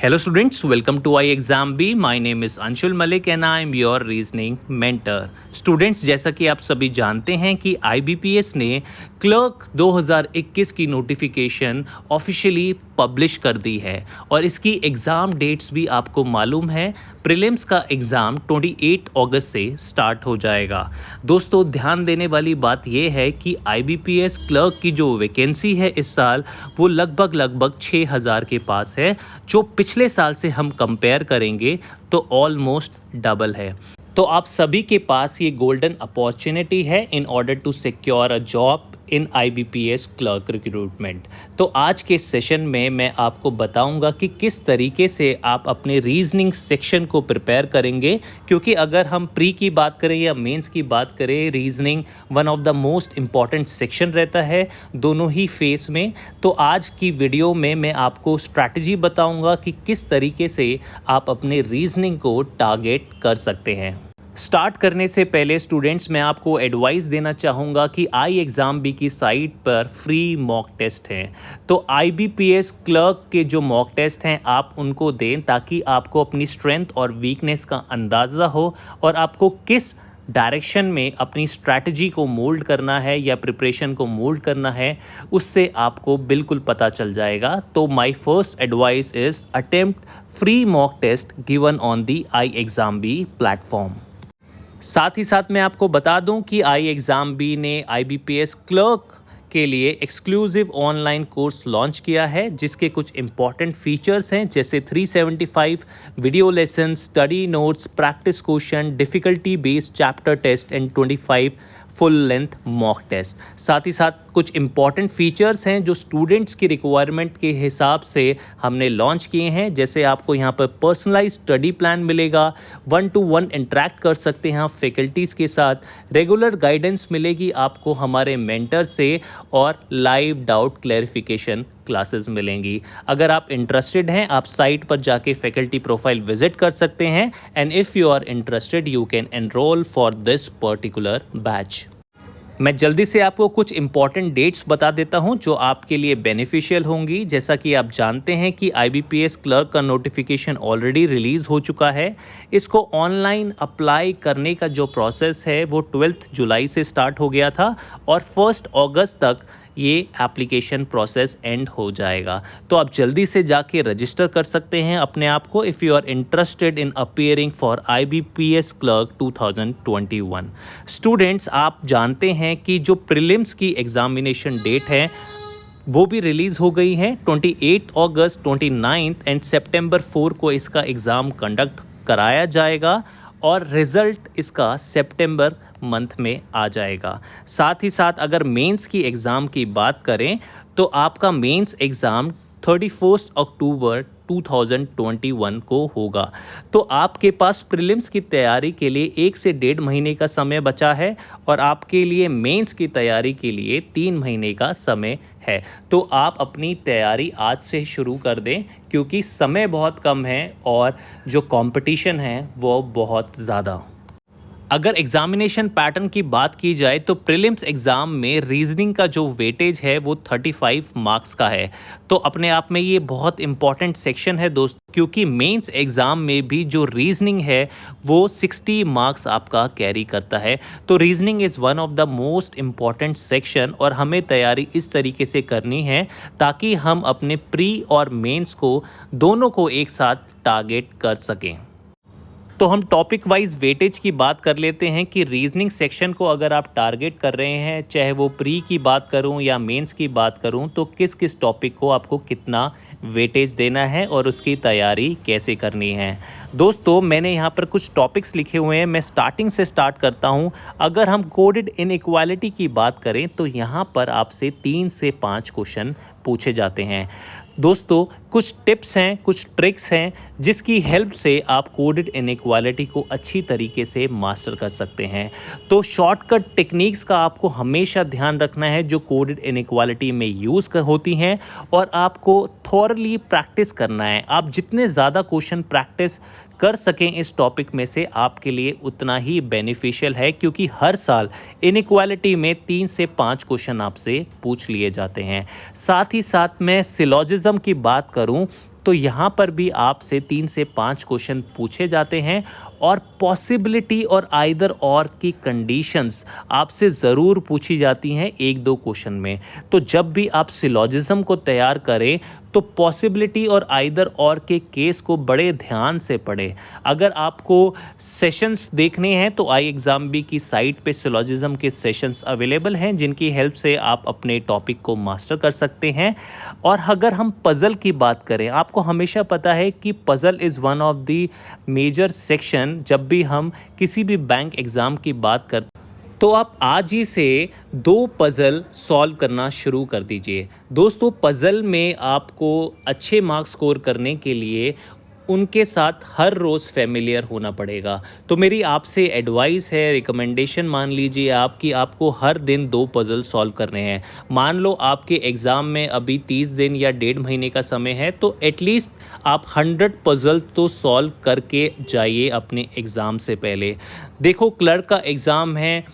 Hello students, welcome to iExamB. My name is Anshul Malik and I am your reasoning mentor. Students, जैसा कि आप सभी जानते हैं कि IBPS ने क्लर्क 2021 की नोटिफिकेशन ऑफिशियली पब्लिश कर दी है और इसकी एग्ज़ाम डेट्स भी आपको मालूम है। प्रीलिम्स का एग्ज़ाम 28 अगस्त से स्टार्ट हो जाएगा। दोस्तों, ध्यान देने वाली बात यह है कि IBPS क्लर्क की जो वैकेंसी है इस साल वो लगभग 6000 के पास है, जो पिछले साल से हम कंपेयर करेंगे तो ऑलमोस्ट डबल है। तो आप सभी के पास ये गोल्डन अपॉर्चुनिटी है in order to secure a job in IBPS clerk recruitment. तो आज के सेशन में मैं आपको बताऊंगा कि किस तरीके से आप अपने रीजनिंग सेक्शन को प्रिपेयर करेंगे, क्योंकि अगर हम प्री की बात करें या मेंस की बात करें, reasoning one of the most important section रहता है दोनों ही फेस में। तो आज की वीडियो में मैं आपको स्ट्रैटेजी बताऊंगा कि किस तरीके से आप अपने रीजनिंग को टारगेट कर सकते हैं। स्टार्ट करने से पहले स्टूडेंट्स, मैं आपको एडवाइस देना चाहूँगा कि iExamB की साइट पर फ्री मॉक टेस्ट हैं, तो IBPS क्लर्क के जो मॉक टेस्ट हैं आप उनको दें ताकि आपको अपनी स्ट्रेंथ और वीकनेस का अंदाज़ा हो और आपको किस डायरेक्शन में अपनी स्ट्रैटेजी को मोल्ड करना है या प्रिपरेशन को मोल्ड करना है उससे आपको बिल्कुल पता चल जाएगा। तो my first advice is attempt free mock test given on the iExamB platform. साथ ही साथ मैं आपको बता दूं कि iExamB ने IBPS क्लर्क के लिए एक्सक्लूसिव ऑनलाइन कोर्स लॉन्च किया है, जिसके कुछ इंपॉर्टेंट फीचर्स हैं जैसे 375 video lesson, study notes, practice question, difficulty based chapter test and 25 full length mock test. साथ ही साथ कुछ इंपॉर्टेंट फीचर्स हैं जो स्टूडेंट्स की रिक्वायरमेंट के हिसाब से हमने लॉन्च किए हैं, जैसे आपको यहाँ पर पर्सनलाइज स्टडी प्लान मिलेगा, 1-to-1 इंटरेक्ट कर सकते हैं आप फैकल्टीज़ के साथ, रेगुलर गाइडेंस मिलेगी आपको हमारे मेंटर से और लाइव डाउट क्लैरिफिकेशन क्लासेस मिलेंगी। अगर आप इंटरेस्टेड हैं आप साइट पर जाके फैकल्टी प्रोफाइल विजिट कर सकते हैं and if you are interested you can enrol for this particular batch. मैं जल्दी से आपको कुछ इंपॉर्टेंट डेट्स बता देता हूं जो आपके लिए बेनिफिशियल होंगी। जैसा कि आप जानते हैं कि IBPS क्लर्क का नोटिफिकेशन ऑलरेडी रिलीज़ हो चुका है। इसको ऑनलाइन अप्लाई करने का जो प्रोसेस है वो 12 जुलाई से स्टार्ट हो गया था और 1 अगस्त तक ये एप्लीकेशन प्रोसेस एंड हो जाएगा। तो आप जल्दी से जाके रजिस्टर कर सकते हैं अपने आप को if you are interested in appearing for IBPS clerk 2021। Students, आप जानते हैं कि जो प्रीलिम्स की एग्जामिनेशन डेट है वो भी रिलीज़ हो गई है। 28 अगस्त, 29 एंड सितंबर 4 को इसका एग्ज़ाम कंडक्ट कराया जाएगा और रिज़ल्ट इसका सितंबर मंथ में आ जाएगा। साथ ही साथ अगर मेंस की एग्ज़ाम की बात करें तो आपका मेंस एग्ज़ाम 31 अक्टूबर 2021 को होगा। तो आपके पास प्रीलिम्स की तैयारी के लिए 1 से 1.5 महीने का समय बचा है और आपके लिए मेंस की तैयारी के लिए 3 महीने का समय है। तो आप अपनी तैयारी आज से शुरू कर दें क्योंकि समय बहुत कम है और जो कंपटीशन है वो बहुत ज़्यादा। अगर एग्जामिनेशन पैटर्न की बात की जाए तो प्रीलिम्स एग्ज़ाम में रीजनिंग का जो वेटेज है वो 35 मार्क्स का है। तो अपने आप में ये बहुत इंपॉर्टेंट सेक्शन है दोस्तों, क्योंकि मेंस एग्ज़ाम में भी जो रीजनिंग है वो 60 मार्क्स आपका कैरी करता है। तो reasoning is one of the most important section और हमें तैयारी इस तरीके से करनी है ताकि हम अपने प्री और मेंस को दोनों को एक साथ टारगेट कर सकें। तो हम टॉपिक वाइज वेटेज की बात कर लेते हैं कि रीजनिंग सेक्शन को अगर आप टारगेट कर रहे हैं, चाहे वो प्री की बात करूं या मेंस की बात करूं, तो किस किस टॉपिक को आपको कितना वेटेज देना है और उसकी तैयारी कैसे करनी है। दोस्तों, मैंने यहाँ पर कुछ टॉपिक्स लिखे हुए हैं, मैं स्टार्टिंग से स्टार्ट करता हूँ। अगर हम कोडेड इनइक्वालिटी की बात करें तो यहाँ पर आपसे 3 से 5 क्वेश्चन पूछे जाते हैं। दोस्तों, कुछ टिप्स हैं, कुछ ट्रिक्स हैं जिसकी हेल्प से आप कोडेड इनइक्वालिटी को अच्छी तरीके से मास्टर कर सकते हैं। तो शॉर्टकट टेक्निक्स का आपको हमेशा ध्यान रखना है जो कोडेड इनइक्वालिटी में यूज़ होती हैं और आपको थॉरली प्रैक्टिस करना है। आप जितने ज़्यादा क्वेश्चन प्रैक्टिस कर सकें इस टॉपिक में से आपके लिए उतना ही बेनिफिशियल है, क्योंकि हर साल इनइक्वालिटी में 3 से 5 क्वेश्चन आपसे पूछ लिए जाते हैं। साथ ही साथ मैं सिलॉजिज्म की बात करूं तो यहाँ पर भी आपसे 3 से 5 क्वेश्चन पूछे जाते हैं और पॉसिबिलिटी और आइदर और की कंडीशंस आपसे ज़रूर पूछी जाती हैं 1-2 क्वेश्चन में। तो जब भी आप सिलॉजिज्म को तैयार करें तो पॉसिबिलिटी और आइदर और के केस को बड़े ध्यान से पढ़ें। अगर आपको सेशंस देखने हैं तो आई एग्ज़ाम बी की साइट पे सिलॉजिज्म के सेशंस अवेलेबल हैं, जिनकी हेल्प से आप अपने टॉपिक को मास्टर कर सकते हैं। और अगर हम पज़ल की बात करें, आपको हमेशा पता है कि puzzle is one of the major section जब भी हम किसी भी बैंक एग्ज़ाम की बात करते, तो आप आज ही से 2 पज़ल सॉल्व करना शुरू कर दीजिए। दोस्तों, पज़ल में आपको अच्छे मार्क्स स्कोर करने के लिए उनके साथ हर रोज़ फेमिलियर होना पड़ेगा। तो मेरी आपसे एडवाइस है, रिकमेंडेशन मान लीजिए आप, कि आपको हर दिन 2 पज़ल सॉल्व करने हैं। मान लो आपके एग्ज़ाम में अभी 30 दिन या 1.5 महीने का समय है, तो एटलीस्ट आप 100 पज़ल तो सॉल्व करके जाइए अपने एग्ज़ाम से पहले। देखो, क्लर्क का एग्ज़ाम है,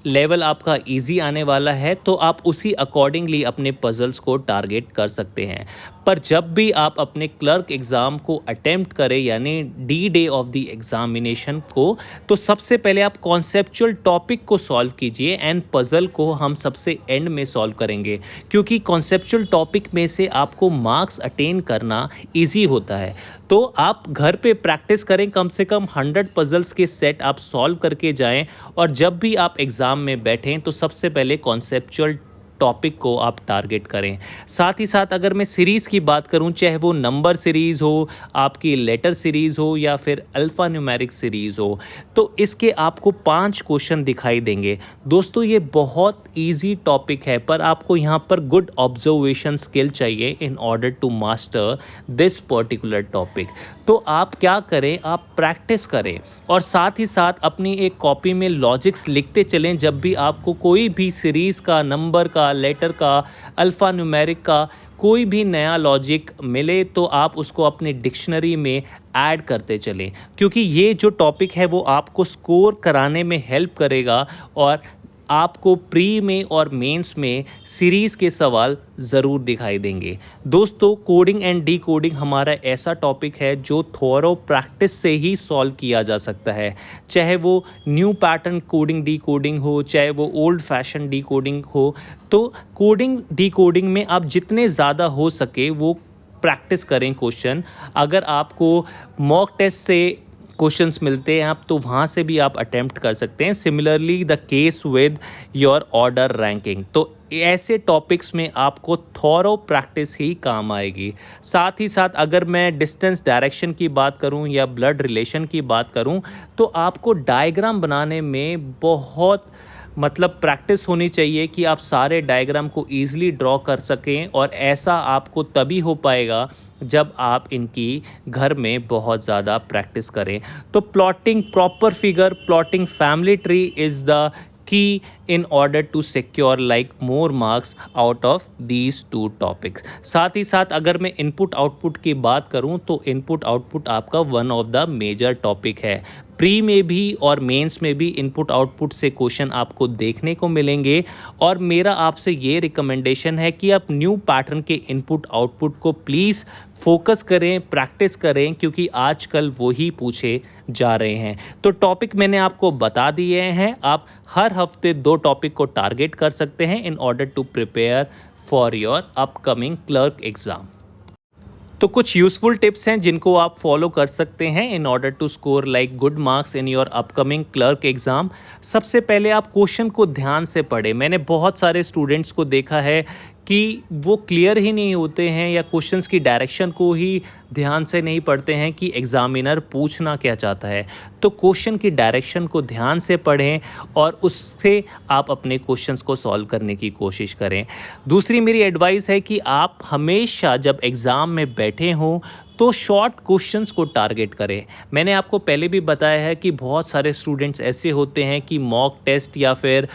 लेवल आपका इजी आने वाला है, तो आप उसी अकॉर्डिंगली अपने पज़ल्स को टारगेट कर सकते हैं। पर जब भी आप अपने क्लर्क एग्ज़ाम को अटेम्प्ट करें, यानी D day of the examination को, तो सबसे पहले आप कॉन्सेप्चुअल टॉपिक को सॉल्व कीजिए एंड पज़ल को हम सबसे एंड में सॉल्व करेंगे, क्योंकि कॉन्सेप्चुअल टॉपिक में से आपको मार्क्स अटेन करना ईजी होता है। तो आप घर पे प्रैक्टिस करें, कम से कम 100 पज़ल्स के सेट आप सॉल्व करके जाएं, और जब भी आप एग्ज़ाम में बैठें तो सबसे पहले कॉन्सेप्चुअल टॉपिक को आप टारगेट करें। साथ ही साथ अगर मैं सीरीज़ की बात करूं, चाहे वो नंबर सीरीज़ हो, आपकी लेटर सीरीज़ हो, या फिर अल्फ़ा न्यूमेरिक सीरीज़ हो, तो इसके आपको 5 क्वेश्चन दिखाई देंगे। दोस्तों, ये बहुत इजी टॉपिक है, पर आपको यहाँ पर गुड ऑब्जर्वेशन स्किल चाहिए in order to master this particular topic. तो आप क्या करें, आप प्रैक्टिस करें और साथ ही साथ अपनी एक कॉपी में लॉजिक्स लिखते चलें। जब भी आपको कोई भी सीरीज़ का, नंबर का, लेटर का, अल्फ़ा न्यूमेरिक का कोई भी नया लॉजिक मिले, तो आप उसको अपने डिक्शनरी में ऐड करते चलें, क्योंकि ये जो टॉपिक है वो आपको स्कोर कराने में हेल्प करेगा और आपको प्री में और मेंस में सीरीज़ के सवाल ज़रूर दिखाई देंगे। दोस्तों, कोडिंग एंड डी कोडिंग हमारा ऐसा टॉपिक है जो थोरो प्रैक्टिस से ही सॉल्व किया जा सकता है, चाहे वो new pattern coding D coding हो, चाहे वो ओल्ड फैशन डी कोडिंग हो। तो कोडिंग डी कोडिंग में आप जितने ज़्यादा हो सके वो प्रैक्टिस करें क्वेश्चन। अगर आपको मॉक टेस्ट से क्वेश्चंस मिलते हैं आप, तो वहाँ से भी आप अटेम्प्ट कर सकते हैं। Similarly the case with your order ranking. तो ऐसे टॉपिक्स में आपको थॉरो प्रैक्टिस ही काम आएगी। साथ ही साथ अगर मैं डिस्टेंस डायरेक्शन की बात करूं या ब्लड रिलेशन की बात करूं, तो आपको डायग्राम बनाने में बहुत प्रैक्टिस होनी चाहिए कि आप सारे डायग्राम को ईजिली ड्रॉ कर सकें, और ऐसा आपको तभी हो पाएगा जब आप इनकी घर में बहुत ज़्यादा प्रैक्टिस करें। तो plotting proper figure, plotting family tree is the key in order to secure like more marks out of these 2 topics। साथ ही साथ अगर मैं इनपुट आउटपुट की बात करूं, तो इनपुट आउटपुट आपका one of the major topic है। प्री में भी और मेंस में भी इनपुट आउटपुट से क्वेश्चन आपको देखने को मिलेंगे, और मेरा आपसे ये रिकमेंडेशन है कि आप न्यू पैटर्न के इनपुट आउटपुट को प्लीज़ फोकस करें, प्रैक्टिस करें, क्योंकि आजकल वही पूछे जा रहे हैं। तो टॉपिक मैंने आपको बता दिए हैं, आप हर हफ्ते 2 टॉपिक को टारगेट कर सकते हैं in order to prepare for your upcoming clerk exam. तो कुछ यूज़फुल टिप्स हैं जिनको आप फॉलो कर सकते हैं in order to score like good marks in your upcoming clerk exam. सबसे पहले आप क्वेश्चन को ध्यान से पढ़ें। मैंने बहुत सारे स्टूडेंट्स को देखा है कि वो क्लियर ही नहीं होते हैं या क्वेश्चंस की डायरेक्शन को ही ध्यान से नहीं पढ़ते हैं कि एग्ज़ामिनर पूछना क्या चाहता है। तो क्वेश्चन की डायरेक्शन को ध्यान से पढ़ें और उससे आप अपने क्वेश्चंस को सॉल्व करने की कोशिश करें। दूसरी मेरी एडवाइस है कि आप हमेशा जब एग्ज़ाम में बैठे हों तो शॉर्ट क्वेश्चंस को टारगेट करें। मैंने आपको पहले भी बताया है कि बहुत सारे स्टूडेंट्स ऐसे होते हैं कि मॉक टेस्ट या फिर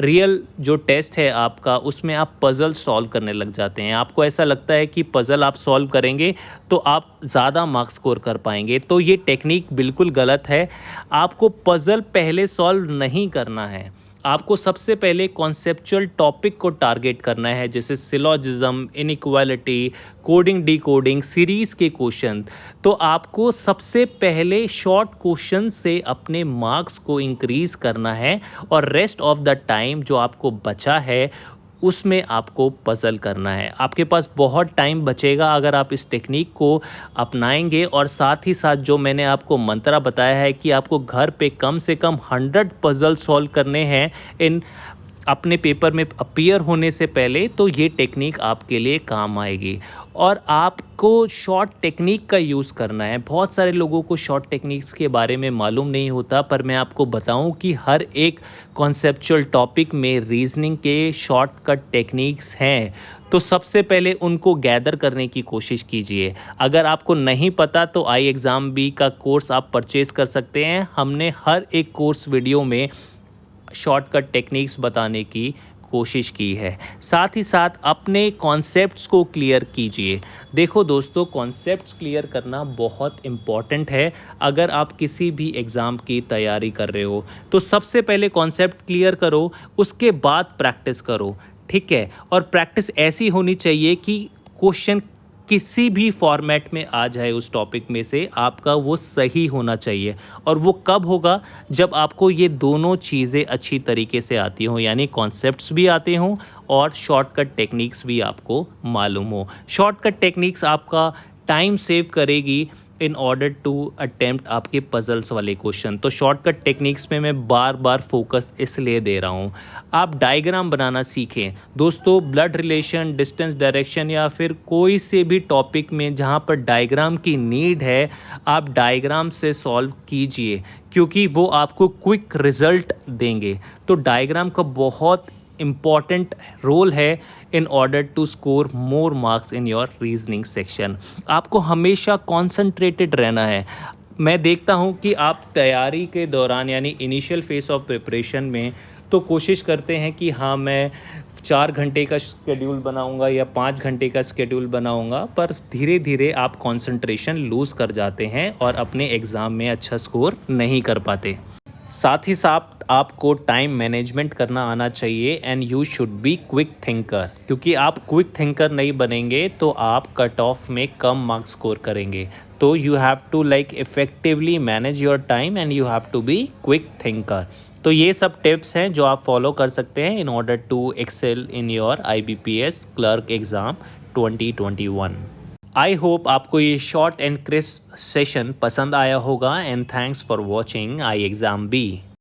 रियल जो टेस्ट है आपका, उसमें आप पज़ल सॉल्व करने लग जाते हैं। आपको ऐसा लगता है कि पज़ल आप सॉल्व करेंगे तो आप ज़्यादा मार्क्स स्कोर कर पाएंगे। तो ये टेक्निक बिल्कुल गलत है। आपको पज़ल पहले सॉल्व नहीं करना है, आपको सबसे पहले कॉन्सेप्चुअल टॉपिक को टारगेट करना है, जैसे syllogism, inequality, coding decoding, series के क्वेश्चन। तो आपको सबसे पहले शॉर्ट क्वेश्चन से अपने मार्क्स को इंक्रीज करना है और रेस्ट ऑफ द टाइम जो आपको बचा है उसमें आपको पजल करना है। आपके पास बहुत टाइम बचेगा अगर आप इस टेक्निक को अपनाएंगे, और साथ ही साथ जो मैंने आपको मंत्रा बताया है कि आपको घर पे कम से कम 100 पजल सॉल्व करने हैं इन अपने पेपर में अपीयर होने से पहले, तो ये टेक्निक आपके लिए काम आएगी। और आपको शॉर्ट टेक्निक का यूज़ करना है। बहुत सारे लोगों को शॉर्ट टेक्निक्स के बारे में मालूम नहीं होता, पर मैं आपको बताऊं कि हर एक कॉन्सेप्चुअल टॉपिक में रीजनिंग के शॉर्टकट टेक्निक्स हैं। तो सबसे पहले उनको गैदर करने की कोशिश कीजिए। अगर आपको नहीं पता तो आई एग्ज़ाम बी का कोर्स आप परचेज़ कर सकते हैं। हमने हर एक कोर्स वीडियो में शॉर्टकट टेक्निक्स बताने की कोशिश की है। साथ ही साथ अपने कॉन्सेप्ट्स को क्लियर कीजिए। देखो दोस्तों, कॉन्सेप्ट्स क्लियर करना बहुत इम्पॉर्टेंट है। अगर आप किसी भी एग्ज़ाम की तैयारी कर रहे हो तो सबसे पहले कॉन्सेप्ट क्लियर करो, उसके बाद प्रैक्टिस करो, ठीक है। और प्रैक्टिस ऐसी होनी चाहिए कि क्वेश्चन किसी भी फॉर्मेट में आ जाए उस टॉपिक में से, आपका वो सही होना चाहिए। और वो कब होगा? जब आपको ये दोनों चीज़ें अच्छी तरीके से आती हों, यानी कॉन्सेप्ट्स भी आते हों और शॉर्टकट टेक्निक्स भी आपको मालूम हो। शॉर्टकट टेक्निक्स आपका टाइम सेव करेगी इन ऑर्डर टू अटेम्प्ट आपके पजल्स वाले क्वेश्चन। तो शॉर्टकट टेक्निक्स में मैं बार बार फोकस इसलिए दे रहा हूँ। आप डायग्राम बनाना सीखें दोस्तों। ब्लड रिलेशन, डिस्टेंस, डायरेक्शन या फिर कोई से भी टॉपिक में जहाँ पर डायग्राम की नीड है, आप डायग्राम से सॉल्व कीजिए, क्योंकि वो आपको क्विक रिजल्ट देंगे। तो डायग्राम का बहुत इम्पॉर्टेंट रोल है in order to score more marks in your reasoning section. आपको हमेशा कॉन्सेंट्रेटेड रहना है। मैं देखता हूँ कि आप तैयारी के दौरान, यानी इनिशियल फेस ऑफ प्रिपरेशन में, तो कोशिश करते हैं कि हाँ मैं 4 घंटे का स्केड्यूल बनाऊंगा या 5 घंटे का स्केड्यूल बनाऊंगा, पर धीरे धीरे आप कंसंट्रेशन लूज़ कर जाते हैं और अपने एग्ज़ाम में अच्छा स्कोर नहीं कर पाते। साथ ही साथ आपको टाइम मैनेजमेंट करना आना चाहिए and you should be quick thinker, क्योंकि आप क्विक थिंकर नहीं बनेंगे तो आप कट ऑफ में कम मार्क्स स्कोर करेंगे। तो you have to like effectively manage your time and you have to be quick thinker. तो ये सब टिप्स हैं जो आप फॉलो कर सकते हैं in order to excel in your IBPS clerk exam 2021। I hope आपको ये शॉर्ट एंड क्रिस्प सेशन पसंद आया होगा, and thanks for watching I exam B.